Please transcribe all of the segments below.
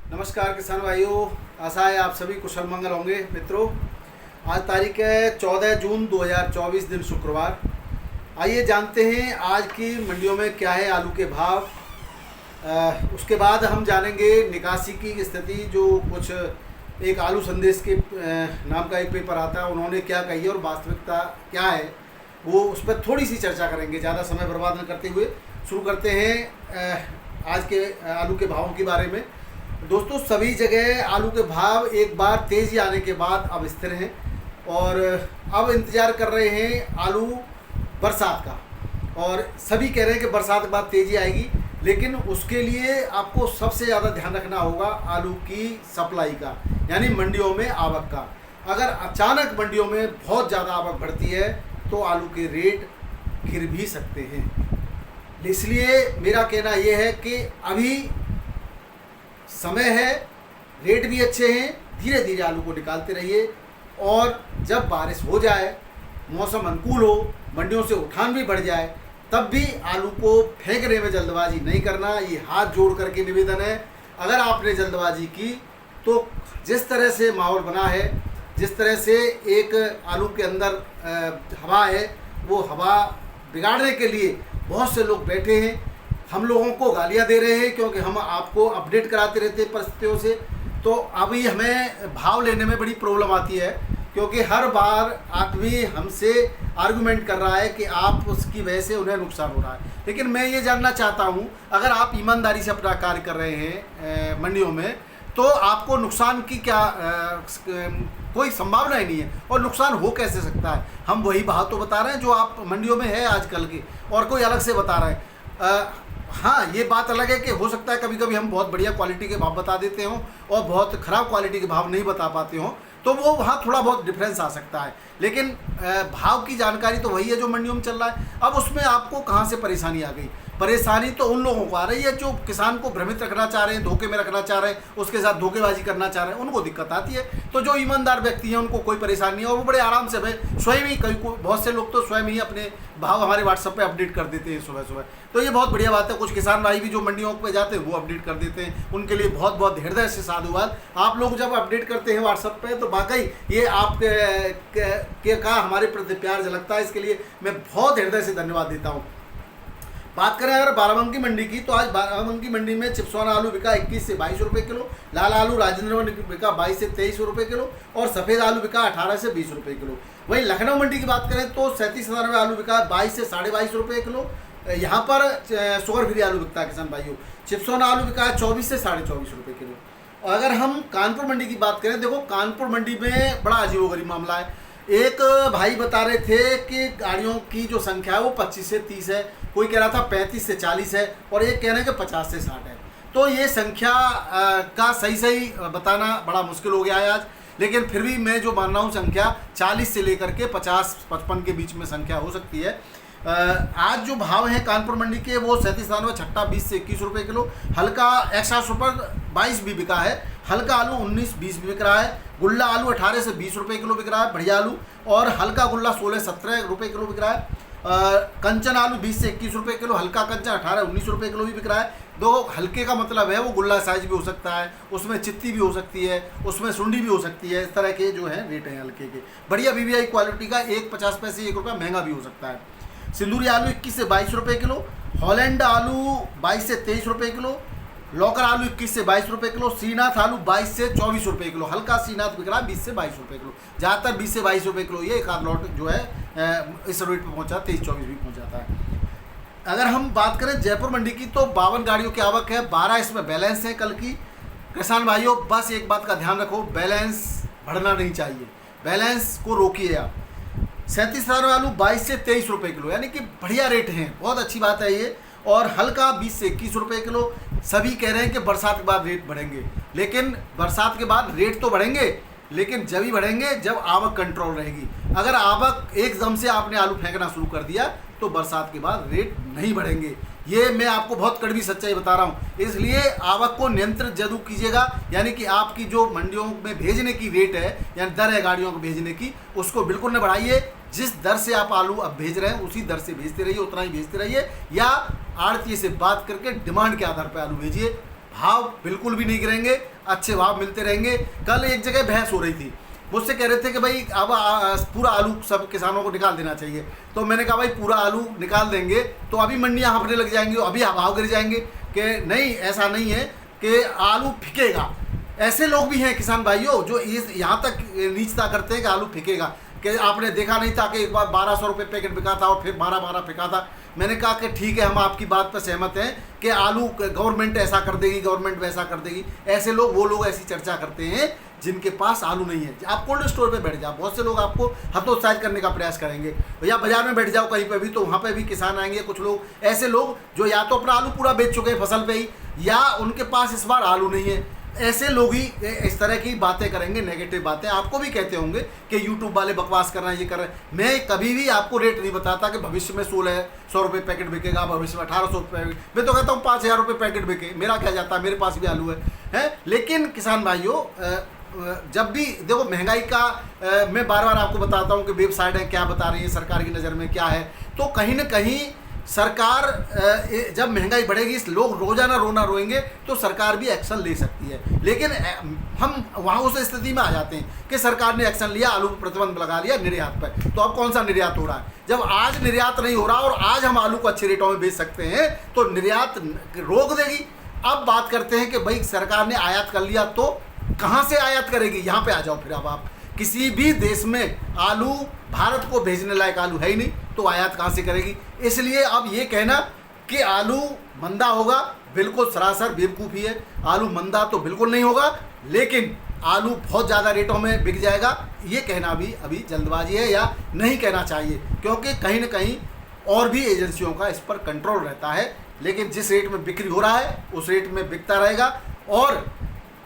नमस्कार किसान भाइयों, आशा है आप सभी कुशल मंगल होंगे। मित्रों, आज तारीख है 14 जून 2024, दिन शुक्रवार। आइए जानते हैं आज की मंडियों में क्या है आलू के भाव। उसके बाद हम जानेंगे निकासी की स्थिति। जो कुछ एक आलू संदेश के नाम का एक पेपर आता है, उन्होंने क्या कही है और वास्तविकता क्या है, वो उस पर थोड़ी सी चर्चा करेंगे। ज़्यादा समय बर्बाद न करते हुए शुरू करते हैं आज के आलू के भावों के बारे में। दोस्तों, सभी जगह आलू के भाव एक बार तेज़ी आने के बाद अब स्थिर हैं और अब इंतज़ार कर रहे हैं आलू बरसात का। और सभी कह रहे हैं कि बरसात के बाद तेज़ी आएगी, लेकिन उसके लिए आपको सबसे ज़्यादा ध्यान रखना होगा आलू की सप्लाई का, यानी मंडियों में आवक का। अगर अचानक मंडियों में बहुत ज़्यादा आवक बढ़ती है तो आलू के रेट गिर भी सकते हैं। इसलिए मेरा कहना यह है कि अभी समय है, रेट भी अच्छे हैं, धीरे धीरे आलू को निकालते रहिए। और जब बारिश हो जाए, मौसम अनुकूल हो, मंडियों से उठान भी बढ़ जाए, तब भी आलू को फेंकने में जल्दबाजी नहीं करना। ये हाथ जोड़ करके निवेदन है। अगर आपने जल्दबाजी की तो जिस तरह से माहौल बना है, जिस तरह से एक आलू के अंदर हवा है, वो हवा बिगाड़ने के लिए बहुत से लोग बैठे हैं। हम लोगों को गालियां दे रहे हैं क्योंकि हम आपको अपडेट कराते रहते हैं परिस्थितियों से। तो अभी हमें भाव लेने में बड़ी प्रॉब्लम आती है, क्योंकि हर बार आदमी हमसे आर्गुमेंट कर रहा है कि आप उसकी वजह से उन्हें नुकसान हो रहा है। लेकिन मैं ये जानना चाहता हूँ, अगर आप ईमानदारी से अपना कार्य कर रहे हैं मंडियों में, तो आपको नुकसान की क्या कोई संभावना ही नहीं है। और नुकसान हो कैसे सकता है? हम वही भाव तो बता रहे हैं जो आप मंडियों में है आजकल के, और कोई अलग से बता रहे हैं। हाँ, ये बात अलग है कि हो सकता है कभी कभी हम बहुत बढ़िया क्वालिटी के भाव बता देते हों और बहुत ख़राब क्वालिटी के भाव नहीं बता पाते हों, तो वो वहाँ थोड़ा बहुत डिफरेंस आ सकता है। लेकिन भाव की जानकारी तो वही है जो मंडियों में चल रहा है। अब उसमें आपको कहाँ से परेशानी आ गई? परेशानी तो उन लोगों को आ रही है जो किसान को भ्रमित रखना चाह रहे हैं, धोखे में रखना चाह रहे हैं, उसके साथ धोखेबाजी करना चाह रहे हैं, उनको दिक्कत आती है। तो जो ईमानदार व्यक्ति हैं उनको कोई परेशानी नहीं है और वो बड़े आराम से भाई स्वयं ही, कभी बहुत से लोग तो स्वयं ही अपने भाव हमारे व्हाट्सएप पे अपडेट कर देते हैं सुबह सुबह। तो ये बहुत बढ़िया बात है। कुछ किसान भाई भी जो मंडियों पे जाते हैं वो अपडेट कर देते हैं, उनके लिए बहुत बहुत हृदय से साधुवाद। आप लोग जब अपडेट करते हैं व्हाट्सएप पे तो वाकई ये आप का हमारे प्रति प्यार झलकता है। इसके लिए मैं बहुत हृदय से धन्यवाद देता हूँ। बात करें अगर बाराबंकी मंडी की, तो आज बाराबंकी मंडी में चिप्सवाना आलू बिका 21 से 22 रुपये किलो, लाल आलू राजेंद्र में बिका 22 से 23 रुपये किलो और सफ़ेद आलू बिका 18 से 20 रुपये किलो। वहीं लखनऊ मंडी की बात करें तो 37,000 आलू बिका 22 से 22.5 रुपये किलो। यहाँ पर शुगर फ्री आलू बिकता है किसान भाइयों। चिप्सवाना आलू बिका 24 से 24.5 रुपये किलो। और अगर हम कानपुर मंडी की बात करें, देखो कानपुर मंडी में बड़ा अजीबोगरीब मामला है। एक भाई बता रहे थे कि गाड़ियों की जो संख्या है वो 25 से 30 है, कोई कह रहा था 35 से 40 है और एक कह रहे हैं कि 50 से 60 है। तो ये संख्या का सही बताना बड़ा मुश्किल हो गया है आज। लेकिन फिर भी मैं जो मान रहा हूँ, संख्या 40 से लेकर के 50-55 के बीच में संख्या हो सकती है। आज जो भाव हैं कानपुर मंडी के, वो 37,000 छट्टा 20 से 21 रुपये किलो। हल्का एक्स्ट्रा सुपर 22 भी बिका है। हल्का आलू 19-20 भी बिक रहा है। गुल्ला आलू 18 से 20 रुपये किलो बिक रहा है, बढ़िया आलू। और हल्का गुल्ला 16-17 रुपये किलो बिक रहा है। कंचन आलू 20 से 21 रुपये किलो, हल्का कंचन 18-19 रुपये किलो भी बिक रहा है। दो हल्के का मतलब है वो गुल्ला साइज भी हो सकता है, उसमें चित्ती भी हो सकती है, उसमें सुंडी भी हो सकती है। इस तरह के जो है रेट हैं हल्के के। बढ़िया BBI क्वालिटी का 1.50 पैसे 1 रुपया महंगा भी हो सकता है। सिंदूरी आलू 21 से 22 रुपये किलो, हॉलैंड आलू 22 से 23 रुपये किलो, लौकर आलू 21 से 22 रुपये किलो, श्रीनाथ आलू 22 से 24 रुपये किलो। हल्का श्रीनाथ बिक रहा है 20 से 22 रुपये किलो। ज़्यादातर 20 से 22 रुपये किलो ये एक आध लॉट जो है इस रेट पर पहुँचा, 23-24 भी पहुँच जाता है। अगर हम बात करें जयपुर मंडी की, तो 52 गाड़ियों की आवक है, 12 इसमें बैलेंस है कल की। किसान भाइयों, बस एक बात का ध्यान रखो, बैलेंस बढ़ना नहीं चाहिए, बैलेंस को रोकिए आप। 37,000 आलू 22 से 23 रुपये किलो, यानी कि बढ़िया रेट हैं, बहुत अच्छी बात है ये। और हल्का 20 से 21 रुपये किलो। सभी कह रहे हैं कि बरसात के बाद रेट बढ़ेंगे, लेकिन बरसात के बाद रेट तो बढ़ेंगे, लेकिन जब ही बढ़ेंगे जब आवक कंट्रोल रहेगी। अगर आवक एकदम से आपने आलू फेंकना शुरू कर दिया तो बरसात के बाद रेट नहीं बढ़ेंगे। ये मैं आपको बहुत कड़वी सच्चाई बता रहा हूँ। इसलिए आवक को नियंत्रित जरूर कीजिएगा, यानी कि आपकी जो मंडियों में भेजने की रेट है, यानी दर है गाड़ियों को भेजने की, उसको बिल्कुल न बढ़ाइए। जिस दर से आप आलू अब भेज रहे हैं उसी दर से भेजते रहिए, उतना ही भेजते रहिए, या आड़ती से बात करके डिमांड के आधार पर आलू भेजिए। भाव बिल्कुल भी नहीं गिरेंगे, अच्छे भाव मिलते रहेंगे। कल एक जगह बहस हो रही थी, मुझसे कह रहे थे कि भाई अब पूरा आलू सब किसानों को निकाल देना चाहिए। तो मैंने कहा भाई पूरा आलू निकाल देंगे तो अभी मंडियाँ हाँफने लग जाएंगी, अभी भाव गिर जाएंगे। कि नहीं, ऐसा नहीं है कि आलू फिकेगा। ऐसे लोग भी हैं किसान भाइयों जो यहाँ तक नीचता करते हैं कि आलू फिकेगा, कि आपने देखा नहीं था कि एक बार 1200 रुपये पैकेट बिका था और फिर 12 फिका था। मैंने कहा कि ठीक है, हम आपकी बात पर सहमत हैं कि आलू गवर्नमेंट ऐसा कर देगी, गवर्नमेंट वैसा कर देगी। ऐसे लोग, वो लोग ऐसी चर्चा करते हैं जिनके पास आलू नहीं है। आप कोल्ड स्टोर पे बैठ जाओ, बहुत से लोग आपको हतोत्साहित करने का प्रयास करेंगे, या बाजार में बैठ जाओ कहीं पे भी, तो वहाँ पे भी किसान आएंगे। कुछ लोग ऐसे लोग जो या तो अपना आलू पूरा बेच चुके हैं फसल पे ही, या उनके पास इस बार आलू नहीं है। ऐसे लोग ही इस तरह की बातें करेंगे, नेगेटिव बातें आपको भी कहते होंगे कि यूट्यूब वाले बकवास कर रहे हैं, ये कर रहे हैं। मैं कभी भी आपको रेट नहीं बताता कि भविष्य में 1600 रुपये पैकेट बिकेगा, भविष्य में 1800 रुपये। मैं तो कहता हूँ 5000 रुपये पैकेट बिके, मेरा क्या जाता है, मेरे पास भी आलू है। लेकिन किसान भाइयों, जब भी देखो महंगाई का मैं बार बार आपको बताता हूँ कि वेबसाइट है क्या बता रही है, सरकार की नज़र में क्या है। तो कहीं ना कहीं सरकार, जब महंगाई बढ़ेगी, लोग रोजाना रोना रोएंगे, तो सरकार भी एक्शन ले सकती है। लेकिन हम वहाँ उस स्थिति में आ जाते हैं कि सरकार ने एक्शन लिया, आलू पर प्रतिबंध लगा लिया निर्यात पर। तो अब कौन सा निर्यात हो रहा है? जब आज निर्यात नहीं हो रहा और आज हम आलू को अच्छे रेटों में बेच सकते हैं, तो निर्यात रोक देगी। अब बात करते हैं कि भाई सरकार ने आयात कर लिया तो कहाँ से आयात करेगी? यहाँ पे आ जाओ फिर। अब आप किसी भी देश में आलू, भारत को भेजने लायक आलू है ही नहीं, तो आयात कहाँ से करेगी? इसलिए अब ये कहना कि आलू मंदा होगा, बिल्कुल सरासर बेवकूफ़ी है। आलू मंदा तो बिल्कुल नहीं होगा, लेकिन आलू बहुत ज़्यादा रेटों में बिक जाएगा, ये कहना भी अभी जल्दबाजी है, या नहीं कहना चाहिए, क्योंकि कहीं ना कहीं और भी एजेंसियों का इस पर कंट्रोल रहता है। लेकिन जिस रेट में बिक्री हो रहा है उस रेट में बिकता रहेगा। और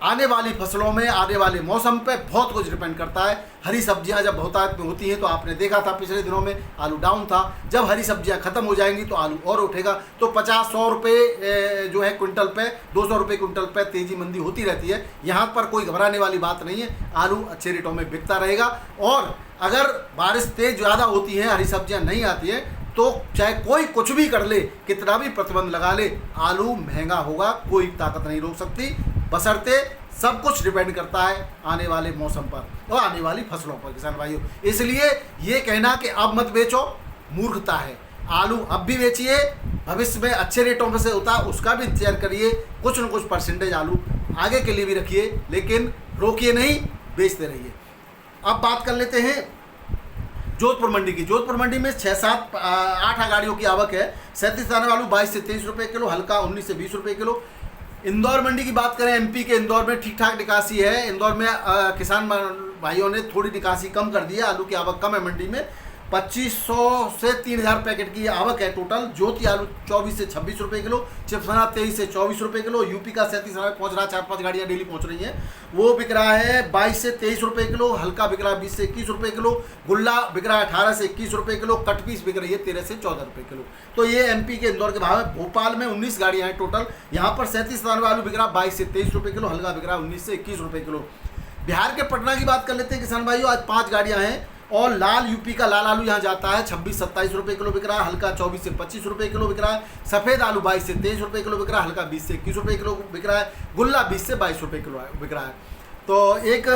आने वाली फसलों में, आने वाले मौसम पे बहुत कुछ डिपेंड करता है। हरी सब्जियां जब बहुतायत में होती हैं, तो आपने देखा था पिछले दिनों में आलू डाउन था। जब हरी सब्जियां खत्म हो जाएंगी तो आलू और उठेगा। तो 50-100 रुपये जो है क्विंटल पे, 200 रुपये क्विंटल पे तेजी मंदी होती रहती है। यहाँ पर कोई घबराने वाली बात नहीं है, आलू अच्छे रेटों में बिकता रहेगा। और अगर बारिश तेज ज़्यादा होती है, हरी सब्जियाँ नहीं आती हैं, तो चाहे कोई कुछ भी कर ले, कितना भी प्रतिबंध लगा ले, आलू महंगा होगा, कोई ताकत नहीं रोक सकती। बशर्ते सब कुछ डिपेंड करता है आने वाले मौसम पर और आने वाली फसलों पर, किसान भाइयों। इसलिए ये कहना कि अब मत बेचो, मूर्खता है। आलू अब भी बेचिए, भविष्य में अच्छे रेटों में से होता है उसका भी इंतजार करिए। कुछ न कुछ परसेंटेज आलू आगे के लिए भी रखिए, लेकिन रोकिए नहीं, बेचते रहिए। अब बात कर लेते हैं जोधपुर मंडी की। जोधपुर मंडी में 6-7-8 गाड़ियों की आवक है। 37 दाने आलू 22 से 23 रुपये किलो, हल्का 19 से 20 रुपये किलो। इंदौर मंडी की बात करें, एमपी के इंदौर में ठीक ठाक निकासी है। इंदौर में किसान भाइयों ने थोड़ी निकासी कम कर दी है, आलू की आवक कम है मंडी में। 2500 से 3000 पैकेट की आवक है टोटल। ज्योति आलू 24 से 26 रुपये किलो, चिप्सना 23 से 24 रुपये किलो। यूपी का 37 पहुँच रहा है, 4-5 गाड़ियाँ डेली पहुँच रही हैं, वो बिक रहा है 22 से 23 रुपये किलो। हल्का बिक रहा है 20 से 21 रुपये किलो। गुल्ला बिक रहा है 18 से 21 रुपये किलो। कट पीस बिक रही है 13 से 14 रुपये किलो। तो ये एमपी के इंदौर के भाव है। भोपाल में 19 गाड़ियाँ हैं टोटल। यहाँ पर 37 दाने आलू बिक रहा है 22 से 23 रुपये किलो, हल्का बिक रहा है 19 से 21 रुपये किलो। बिहार के पटना की बात कर लेते हैं किसान भाइयों। आज 5 गाड़ियाँ हैं। और लाल, यूपी का लाल आलू यहाँ जाता है 26-27 रुपये किलो बिक रहा है, हल्का 24 से 25 रुपये किलो बिक रहा है। सफ़ेद आलू 22 से 23 रुपये किलो बिक रहा है, हल्का 20 से 21 रुपये किलो बिक रहा है। गुल्ला 20 से 22 रुपये किलो बिक रहा है। तो एक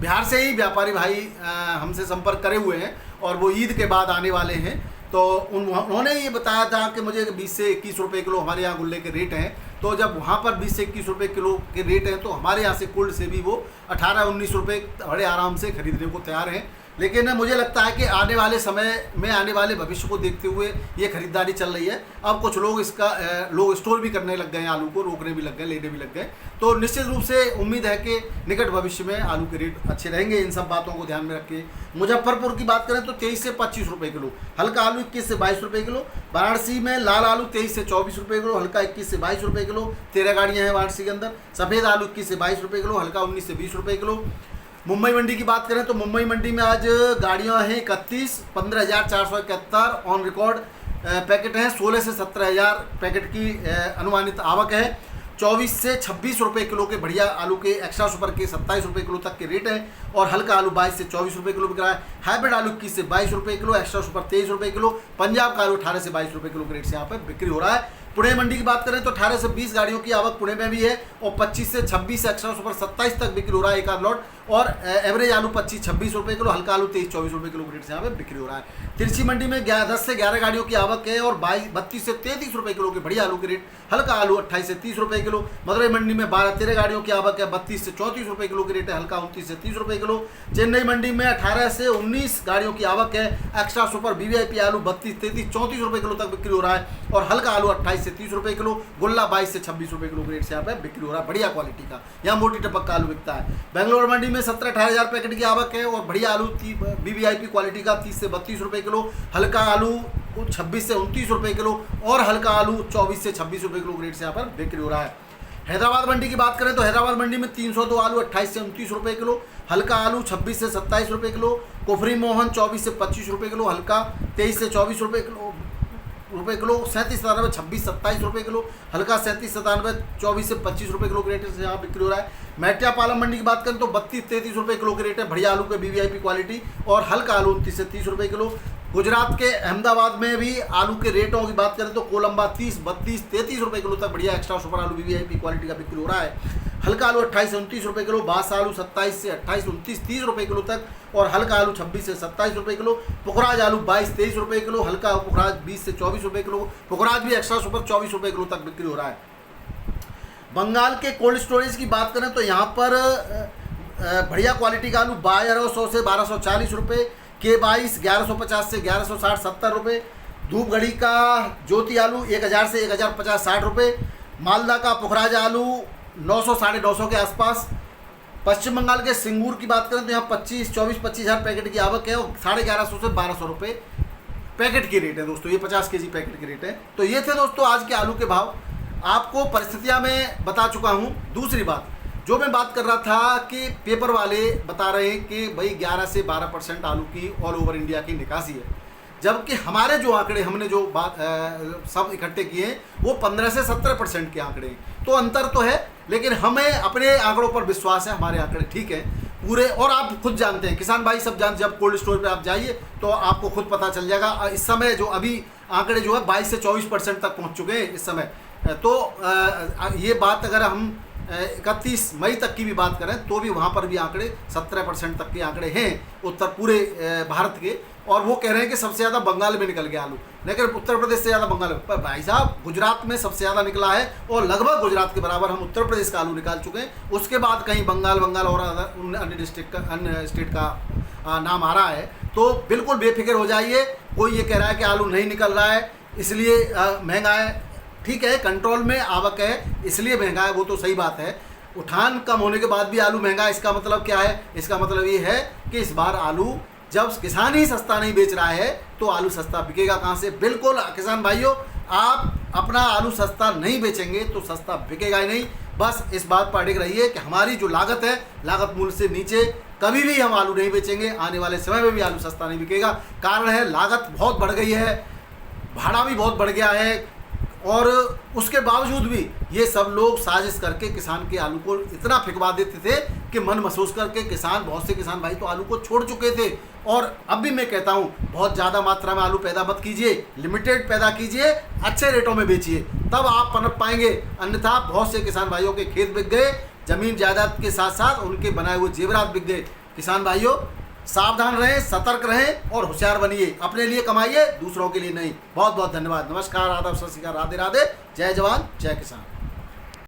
बिहार से ही व्यापारी भाई हमसे संपर्क करे हुए हैं, और वो ईद के बाद आने वाले हैं। तो उन्होंने ये बताया था कि मुझे 20 से 21 रुपये किलो हमारे यहाँ गुल्ले के रेट हैं। तो जब वहाँ पर 20 से 21 रुपये किलो के रेट हैं, तो हमारे यहाँ से कोल्ड से भी वो 18-19 रुपये बड़े आराम से खरीदने को तैयार हैं। लेकिन मुझे लगता है कि आने वाले समय में, आने वाले भविष्य को देखते हुए ये खरीदारी चल रही है। अब कुछ लोग लोग स्टोर भी करने लग गए हैं, आलू को रोकने भी लग गए, लेने भी लग गए। तो निश्चित रूप से उम्मीद है कि निकट भविष्य में आलू के रेट अच्छे रहेंगे। इन सब बातों को ध्यान में रख के मुजफ्फरपुर की बात करें तो 23 से 25 रुपये किलो, हल्का आलू 21 से 22 रुपये किलो। वाराणसी में लाल आलू 23 से 24 रुपये किलो, हल्का 21 से 22 रुपये किलो। 13 गाड़ियाँ हैं वाराणसी के अंदर। सफ़ेद आलू 21 से 22 रुपये किलो, हल्का 19 से 20 रुपये किलो। मुंबई मंडी की बात करें तो मुंबई मंडी में आज गाड़ियां हैं 31, 15,471 ऑन रिकॉर्ड पैकेट हैं। 16 से 17,000 पैकेट की अनुमानित आवक है। 24 से 26 रुपये किलो के बढ़िया आलू के, एक्स्ट्रा सुपर के 27 रुपये किलो तक के रेट हैं। और हल्का आलू 22 से 24 रुपये किलो बिक रहा है। हाइब्रिड आलू 21 से 22 रुपये किलो, एक्स्ट्रा सुपर 23 रुपये किलो। पंजाब का आलू 18 से 22 रुपये किलो के रेट से यहाँ पर बिक्री हो रहा है। पुणे मंडी की बात करें तो 18 से 20 गाड़ियों की आवक पुणे में भी है और 25 से 26 से एक्स्ट्रा सुपर 27 तक बिक्री हो रहा है एक आध लॉट। और एवरेज आलू 25-26 रुपये किलो, हल्का आलू 23-24 रुपये किलो रेट से यहाँ पे बिक्री हो रहा है। तिरछी मंडी में 10 से 11 गाड़ियों की आवक है और 32 से 33 रुपये किलो के बढ़िया आलू के रेट, हल्का आलू 28 से 30 रुपये किलो। मदुरई मंडी में 12-13 गाड़ियों की आवक है, 32 से 34 रुपये किलो के रेट है, हल्का 29 से 30 रुपये किलो। चेन्नई मंडी में 18 से 19 गाड़ियों की आवक है, एक्स्ट्रा सुपर वीवीआईपी आलू 32, 33, 34 रुपये किलो तक बिक्री हो रहा है और हल्का आलू 28 से 30 रुपये किलो। गुल्ला 22 से 26 रुपये किलो के रेट से यहाँ पे बिक्री हो रहा है, बढ़िया क्वालिटी का। यहाँ मोटी टपक का आलू बिकता है। बेंगलोर मंडी में 17-18 हज़ार पैकेट की आवक है और बढ़िया आलू वीवीआईपी क्वालिटी का 30 से 32 रुपये किलो, हल्का आलू 26 से 29 रुपये किलो और हल्का आलू 24 से 26 रुपये किलो रेट से यहाँ पर बिक्री हो रहा है। हैदराबाद मंडी की बात करें तो हैदराबाद मंडी में 302 आलू 28 से 29 रुपये किलो, हल्का आलू 26 से 27 रुपये किलो। कुफरी मोहन 24 से 25 रुपये किलो, हल्का 23 से 24 रुपये किलो। 37-97 26-27 रुपये किलो, हल्का 37-97 24 से 25 रुपये किलो के रेट से यहाँ बिक्री हो रहा है। मेट्यापालम मंडी की बात करें तो 32-33 रुपये किलो के रेट है, बढ़िया आलू के वीवीआईपी क्वालिटी और हल्का आलू 29 से 30 रुपये किलो। गुजरात के अहमदाबाद में भी आलू के रेटों की बात करें तो कोलंबा 30, 32, 33 रुपये किलो तक बढ़िया एक्स्ट्रा सुपर आलू वीवीआईपी क्वालिटी का बिक्री हो रहा है। हल्का आलू 28 से 29 रुपये किलो, बास आलू 27 से 28, 29, 30 रुपये किलो तक और हल्का आलू 26 से 27 रुपये किलो। पुखराज आलू 22-23 रुपये किलो, हल्का पुखराज 20 से 24 रुपये किलो। पुखराज भी एक्स्ट्रा सुपर 24 रुपये किलो तक बिक्री हो रहा है। बंगाल के कोल्ड स्टोरेज की बात करें तो यहाँ पर बढ़िया क्वालिटी का आलू 1200 से 1240 रुपये, K22 1150 से 1160 70 रुपये। धूपगढ़ी का ज्योति आलू 1000 से 1050 60 रुपये। मालदा का पुखराज आलू 900 950 के आसपास। पश्चिम बंगाल के सिंगूर की बात करें तो यहाँ 24-25 हज़ार पैकेट की आवक है और 1150 से 1200 रुपये पैकेट की रेट है दोस्तों, ये 50 केजी पैकेट की रेट है। तो ये थे दोस्तों आज के आलू के भाव, आपको परिस्थितियाँ मैं बता चुका हूँ। दूसरी बात जो मैं बात कर रहा था कि पेपर वाले बता रहे हैं कि भाई 11 से 12% आलू की ऑल ओवर इंडिया की निकासी है, जबकि हमारे जो आंकड़े हमने जो बात सब इकट्ठे किए हैं वो 15 से 17% के आंकड़े हैं। तो अंतर तो है, लेकिन हमें अपने आंकड़ों पर विश्वास है, हमारे आंकड़े ठीक है पूरे। और आप खुद जानते हैं, किसान भाई सब जान, जब कोल्ड स्टोर पे आप जाइए तो आपको खुद पता चल जाएगा। इस समय जो अभी आंकड़े जो है 22 से 24% तक पहुँच चुके हैं इस समय। तो ये बात अगर हम 31 मई तक की भी बात करें तो भी वहाँ पर भी आंकड़े 17% तक के आंकड़े हैं उत्तर पूरे भारत के। और वो कह रहे हैं कि सबसे ज़्यादा बंगाल में निकल गया आलू, लेकिन उत्तर प्रदेश से ज़्यादा बंगाल में। पर भाई साहब गुजरात में सबसे ज़्यादा निकला है और लगभग गुजरात के बराबर हम उत्तर प्रदेश का आलू निकाल चुके हैं। उसके बाद कहीं बंगाल और अन्य डिस्ट्रिक्ट का, अन्य स्टेट का नाम आ रहा है। तो बिल्कुल बेफिक्र हो जाइए। कोई ये कह रहा है कि आलू नहीं निकल रहा है इसलिए महंगा है, ठीक है, कंट्रोल में आवक है इसलिए महंगा है, वो तो सही बात है। उठान कम होने के बाद भी आलू महंगा है, इसका मतलब क्या है? इसका मतलब ये है कि इस बार आलू जब किसान ही सस्ता नहीं बेच रहा है तो आलू सस्ता बिकेगा कहाँ से? बिल्कुल किसान भाइयों, आप अपना आलू सस्ता नहीं बेचेंगे तो सस्ता बिकेगा ही नहीं। बस इस बात पर अड़िग रहिए कि हमारी जो लागत है, लागत मूल्य से नीचे कभी भी हम आलू नहीं बेचेंगे। आने वाले समय में भी आलू सस्ता नहीं बिकेगा। कारण है लागत बहुत बढ़ गई है, भाड़ा भी बहुत बढ़ गया है और उसके बावजूद भी ये सब लोग साजिश करके किसान के आलू को इतना फिकवा देते थे कि मन महसूस करके किसान, बहुत से किसान भाई तो आलू को छोड़ चुके थे। और अब भी मैं कहता हूँ बहुत ज़्यादा मात्रा में आलू पैदा मत कीजिए, लिमिटेड पैदा कीजिए, अच्छे रेटों में बेचिए, तब आप पनप पाएंगे। अन्यथा बहुत से किसान भाइयों के खेत बिक गए, ज़मीन जायदाद के साथ साथ उनके बनाए हुए जेवरात बिक गए। किसान भाइयों सावधान रहें, सतर्क रहें और होशियार बनिए। अपने लिए कमाइए, दूसरों के लिए नहीं। बहुत बहुत धन्यवाद। नमस्कार, आदाब, सत श्री अकाल, राधे राधे, जय जवान जय किसान।